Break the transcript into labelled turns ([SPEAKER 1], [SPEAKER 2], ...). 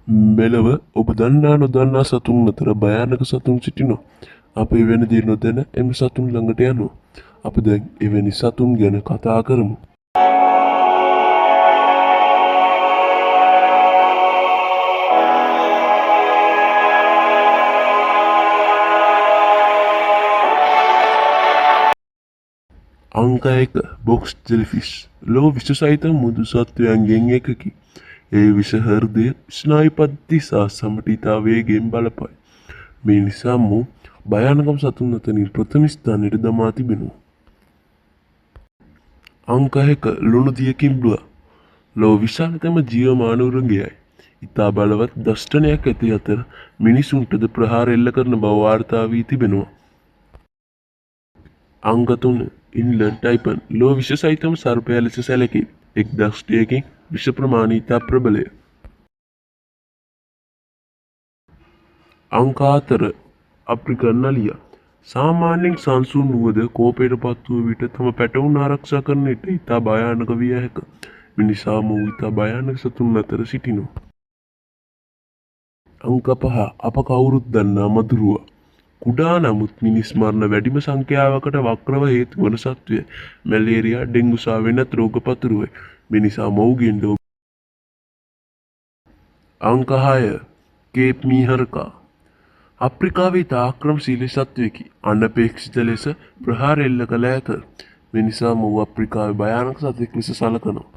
[SPEAKER 1] මෙලොව ඔබ දන්නා නොදන්නා සතුන් අතර භයානක සතුන් සිටිනවා. අප එවැනි දේ නොදැන එම සතුන් ළඟට යනවා. අප දැන් එවැනි සතුන් ගැන කතා කරමු. අංක 1 බොක්ස් ජෙලිෆිෂ් ලොව විෂ සහිත මුදු සත්වයන්ගෙන් එකකි. ඒ විෂ හෘදය ස්නායු පද්ධති සහ සමට ඉතා වේගයෙන් බලපායි. මේ නිසා මු භයානකම සතුන් අතරින් ප්‍රථම ස්ථානයට දමා තිබෙනවා. අංක 2 ලුණු දිය කිඹුලා ලොව විශාලතම ජීවමාන උරගයයි. ඉතා බලවත් දෂ්ටනයක් ඇති අතර මිනිසුන්ටද ප්‍රහාර එල්ල කරන බව වාර්තා වී තිබෙනවා. අංක 3 ඉන්ලන්ඩ් ටයිපන් ලොව විෂ සහිතම සර්පයා ලෙස සැලකේ. එක් දෂ්ටයකින් විෂ ප්‍රමාණය ඉතා ප්‍රබලය. අංක 4 අප්‍රිකන් නලියා සාමාන්‍යයෙන් සංසුන් වුවද කෝපයට පත්වූ විට තම පැටවුන් ආරක්ෂා කරන්නට ඉතා භයානක විය හැක. මිනිසා මොහු ඉතා භයානක සතුන් අතර සිටිනවා. අංක 5 අප කවුරුත් දන්නා මදුරුවා කුඩා නමුත් මිනිස් මරණ වැඩිම සංඛ්‍යාවකට වක්‍රව හේතු වන සත්වය. මැලේරියා ඩෙංගු සහ වෙනත් රෝග පතුරුවයි. මිනිසා මොහුගෙන් ලෝභ. අංක 6 කේප් මීහරකා අප්‍රිකාවේ තාක්‍රමශීලී සත්වයෙකි. අනපේක්ෂිත ලෙස ප්‍රහාර එල්ල කළ ඇත. මිනිසා මොහු අප්‍රිකාවේ භයානක සතෙක් ලෙස සලකනවා.